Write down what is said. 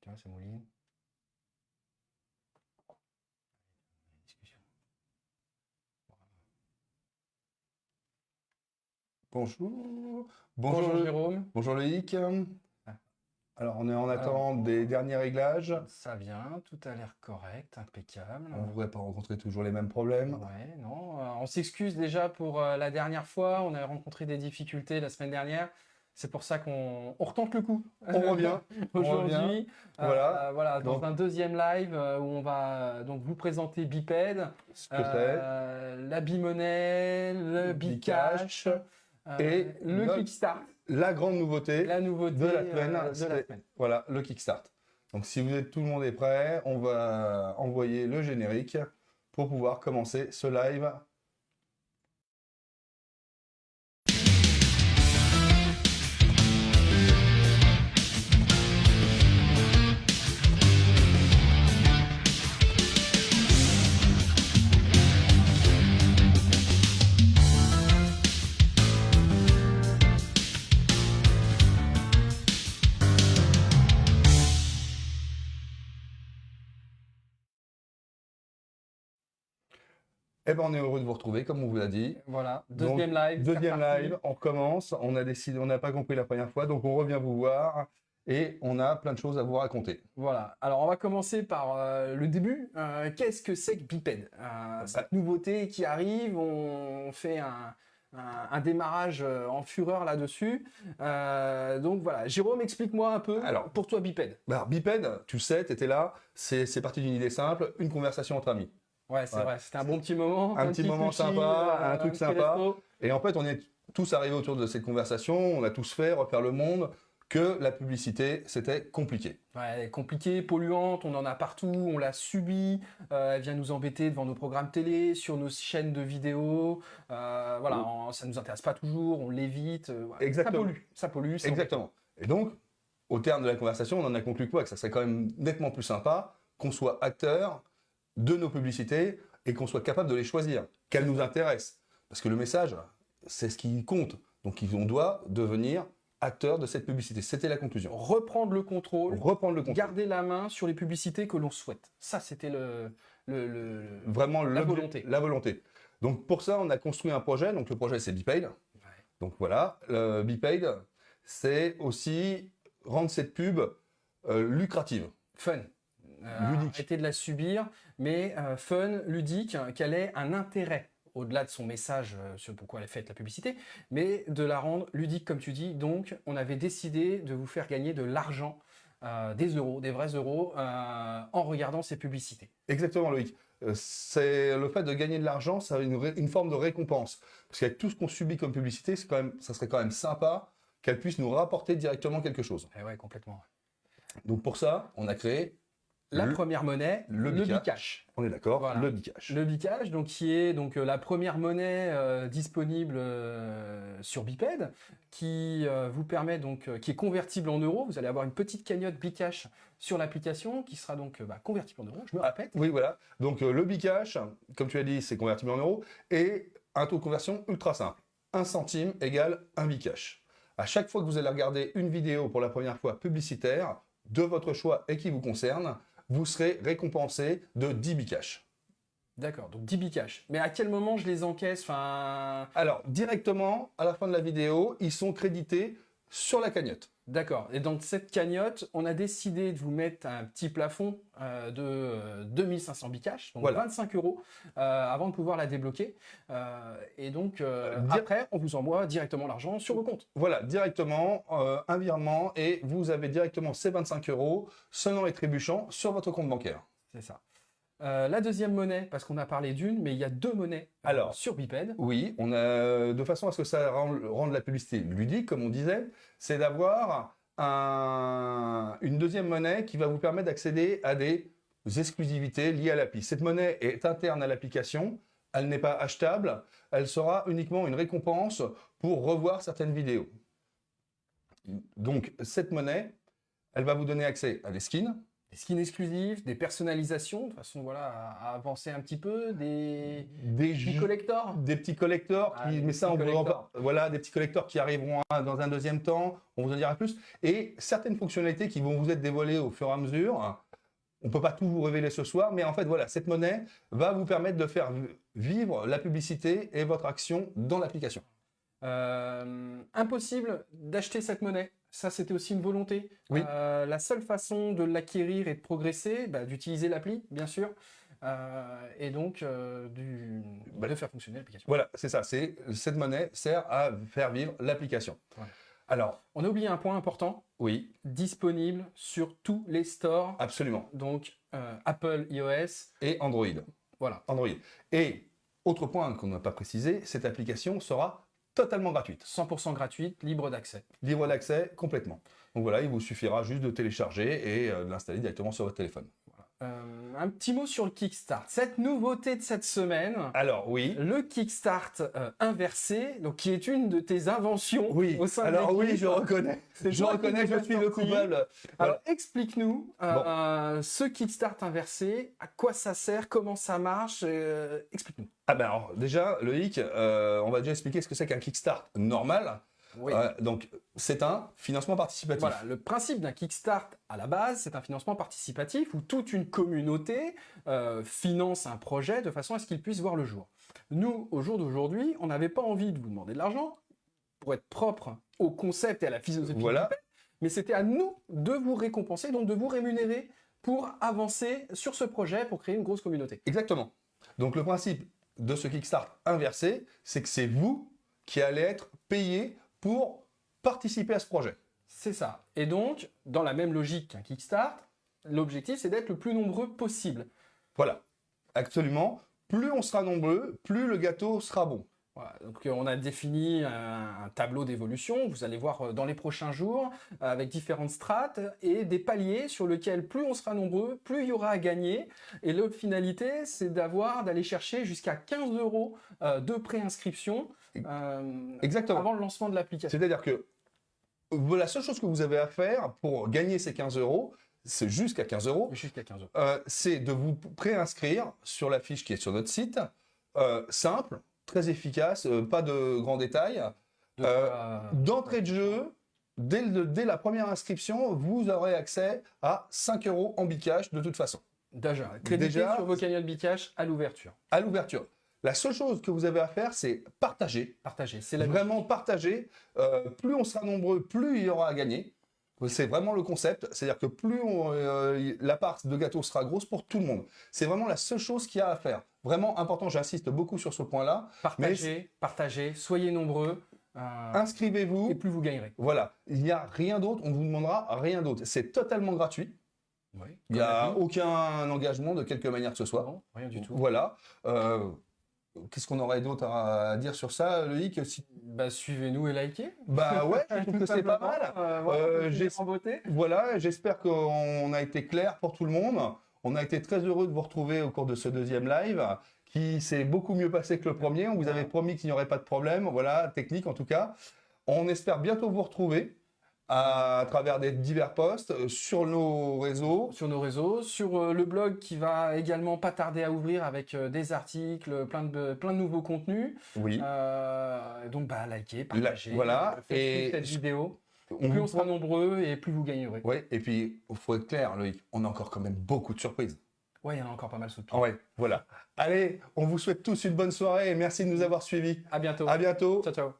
Tiens, ça mouline. Bonjour. Bonjour Jérôme. Bonjour Loïc. Ah. Alors, on est en attente des derniers réglages. Ça vient, tout a l'air correct, impeccable. On ne devrait pas rencontrer toujours les mêmes problèmes. Ouais, non. On s'excuse déjà pour la dernière fois. On a rencontré des difficultés la semaine dernière. C'est pour ça qu'on retente le coup. On revient. Aujourd'hui. Voilà. Dans Donc, un deuxième live où on va donc vous présenter Biped, ce que c'est, la Bimonnaie, le Bicash et le Kickstart. la grande nouveauté, La nouveauté de la semaine, de la c'est semaine. voilà, le Kickstart. Donc, si vous êtes, tout le monde est prêt, on va envoyer le générique pour pouvoir commencer ce live. Eh ben, on est heureux de vous retrouver, comme on vous l'a dit. Voilà, Donc, deuxième live. Deuxième live, on recommence. On a décidé, on n'a pas compris la première fois, donc on revient vous voir et on a plein de choses à vous raconter. Voilà, alors on va commencer par le début. Qu'est-ce que c'est que Biped? Cette nouveauté qui arrive, on fait un démarrage en fureur là-dessus. Donc voilà, Jérôme, explique-moi un peu, Alors, pour toi Biped. Alors, Biped, tu sais, tu étais là, c'est parti d'une idée simple, une conversation entre amis. Ouais, c'est vrai, c'était un bon petit moment. Un petit moment sushi, sympa, un truc petit sympa. resto. Et en fait, on est tous arrivés autour de cette conversation, on a tous fait refaire le monde, que la publicité, c'était compliqué. Ouais, compliquée, polluante, on en a partout, on l'a subie, elle vient nous embêter devant nos programmes télé, sur nos chaînes de vidéos, voilà, ça nous intéresse pas toujours, on l'évite, Exactement. Ça pollue. Exactement. Et donc, au terme de la conversation, on en a conclu quoi? Que ça serait quand même nettement plus sympa qu'on soit acteur de nos publicités et qu'on soit capable de les choisir, qu'elles nous intéressent. Parce que le message, c'est ce qui compte. Donc, on doit devenir acteur de cette publicité. C'était la conclusion. Reprendre le contrôle, garder la main sur les publicités que l'on souhaite. Ça, c'était vraiment la volonté. La volonté. Donc, pour ça, on a construit un projet. Donc, le projet, c'est Biped. Ouais. Donc, voilà. Biped, c'est aussi rendre cette pub lucrative. Fun. Ludique. Arrêter de la subir, mais fun, ludique, qu'elle ait un intérêt au-delà de son message sur pourquoi elle est faite la publicité, mais de la rendre ludique comme tu dis. Donc on avait décidé de vous faire gagner de l'argent, des euros, des vrais euros, en regardant ces publicités. Exactement Loïc. C'est le fait de gagner de l'argent, ça a une forme de récompense. Parce qu'avec tout ce qu'on subit comme publicité, ça serait quand même sympa qu'elle puisse nous rapporter directement quelque chose. Et ouais, complètement. Donc pour ça, on a créé la première monnaie, le Bicash. On est d'accord, voilà. Le Bicash. Le Bicash, donc, qui est donc la première monnaie disponible sur Biped, qui vous permet donc, qui est convertible en euros. Vous allez avoir une petite cagnotte Bicash sur l'application qui sera donc convertible en euros, je me répète. Oui, voilà. Donc le Bicash, comme tu as dit, c'est convertible en euros et un taux de conversion ultra simple. 1 centime égale 1 Bicash. À chaque fois que vous allez regarder une vidéo pour la première fois publicitaire, de votre choix et qui vous concerne, vous serez récompensé de 10 Bicash. D'accord, donc 10 Bicash. Mais à quel moment je les encaisse? Alors, directement, à la fin de la vidéo, ils sont crédités sur la cagnotte. D'accord. Et dans cette cagnotte, on a décidé de vous mettre un petit plafond de 2500 Bicash, donc voilà. 25 euros, avant de pouvoir la débloquer. Et donc, après, on vous envoie directement l'argent sur vos comptes. Voilà, directement, un virement, et vous avez directement ces 25 euros, sonnant et trébuchant, sur votre compte bancaire. C'est ça. La deuxième monnaie, parce qu'on a parlé d'une, mais il y a deux monnaies sur Biped. Oui, on a, de façon à ce que ça rende la publicité ludique, comme on disait, c'est d'avoir une deuxième monnaie qui va vous permettre d'accéder à des exclusivités liées à l'appli. Cette monnaie est interne à l'application, elle n'est pas achetable, elle sera uniquement une récompense pour revoir certaines vidéos. Donc, cette monnaie, elle va vous donner accès à des skins, des skins exclusifs, des personnalisations, de façon voilà, à avancer un petit peu, des petits collectors. Des petits collectors, Ah, qui, des mais ça, petits collectors. voilà, des petits collectors qui arriveront dans un deuxième temps, on vous en dira plus. Et certaines fonctionnalités qui vont vous être dévoilées au fur et à mesure. On ne peut pas tout vous révéler ce soir, mais en fait, voilà, cette monnaie va vous permettre de faire vivre la publicité et votre action dans l'application. Impossible d'acheter cette monnaie. Ça, c'était aussi une volonté. Oui. La seule façon de l'acquérir et de progresser, d'utiliser l'appli, bien sûr, et donc de faire fonctionner l'application. Voilà, c'est ça. Cette monnaie sert à faire vivre l'application. Ouais. Alors, on a oublié un point important. Oui. Disponible sur tous les stores. Absolument. Donc, Apple, iOS. Et Android. Voilà. Android. Et, autre point qu'on n'a pas précisé, cette application sera totalement gratuite. 100% gratuite, libre d'accès. Libre d'accès, complètement. Donc voilà, il vous suffira juste de télécharger et de l'installer directement sur votre téléphone. Un petit mot sur le Kickstart. Cette nouveauté de cette semaine. Alors, oui. Le Kickstart inversé, donc qui est une de tes inventions oui. au sein Alors, de l'équipe. Oui, je reconnais. Je reconnais que je suis le coupable. Alors, explique-nous ce Kickstart inversé, à quoi ça sert, comment ça marche, explique-nous. Ah ben alors, déjà, Loïc, on va déjà expliquer ce que c'est qu'un Kickstart normal. Oui. Donc, c'est un financement participatif. Voilà, le principe d'un Kickstart, à la base, c'est un financement participatif où toute une communauté finance un projet de façon à ce qu'il puisse voir le jour. Nous, au jour d'aujourd'hui, on n'avait pas envie de vous demander de l'argent pour être propre au concept et à la philosophie, voilà. Mais c'était à nous de vous récompenser, donc de vous rémunérer pour avancer sur ce projet, pour créer une grosse communauté. Exactement. Donc, le principe de ce Kickstart inversé, c'est que c'est vous qui allez être payé pour participer à ce projet. C'est ça. Et donc, dans la même logique qu'un Kickstart, l'objectif, c'est d'être le plus nombreux possible. Voilà. Absolument. Plus on sera nombreux, plus le gâteau sera bon. Voilà. Donc, on a défini un tableau d'évolution, vous allez voir dans les prochains jours, avec différentes strates et des paliers sur lesquels plus on sera nombreux, plus il y aura à gagner. Et l'autre finalité, c'est d'aller chercher jusqu'à 15 € de préinscription Exactement. avant le lancement de l'application. C'est-à-dire que la seule chose que vous avez à faire pour gagner ces 15 €, c'est jusqu'à 15 €. Jusqu'à 15 €. C'est de vous préinscrire sur la fiche qui est sur notre site. Simple, très efficace, pas de grands détails. D'entrée de jeu, dès la première inscription, vous aurez accès à 5 € en Bcash de toute façon. Déjà, crédité sur vos cagnottes Bcash à l'ouverture. À l'ouverture. La seule chose que vous avez à faire, c'est partager. Partager, c'est la Vraiment partager. Plus on sera nombreux, plus il y aura à gagner. C'est vraiment le concept. C'est-à-dire que plus la part de gâteau sera grosse pour tout le monde. C'est vraiment la seule chose qu'il y a à faire. Vraiment important, j'insiste beaucoup sur ce point-là. Partagez, soyez nombreux. Inscrivez-vous. Et plus vous gagnerez. Voilà. Il n'y a rien d'autre, on ne vous demandera rien d'autre. C'est totalement gratuit. Oui, il n'y a aucun engagement de quelque manière que ce soit. Non, rien du tout. Voilà. Qu'est-ce qu'on aurait d'autre à dire sur ça, Loïc? Suivez-nous et likez. Ouais, je trouve que c'est pas mal. J'espère qu'on a été clair pour tout le monde. On a été très heureux de vous retrouver au cours de ce deuxième live, qui s'est beaucoup mieux passé que le premier. On vous avait promis qu'il n'y aurait pas de problème, voilà, technique en tout cas. On espère bientôt vous retrouver à travers des divers posts sur nos réseaux. Sur le blog qui va également pas tarder à ouvrir avec des articles, plein de nouveaux contenus. Oui. Donc likez, partagez, faites cette vidéo. Plus on sera nombreux et plus vous gagnerez. Oui, et puis il faut être clair, Loïc, on a encore quand même beaucoup de surprises. Ouais, il y en a encore pas mal sous le pied. Ouais, voilà. Allez, on vous souhaite tous une bonne soirée et merci de nous avoir suivis. À bientôt. À bientôt. Ciao, ciao.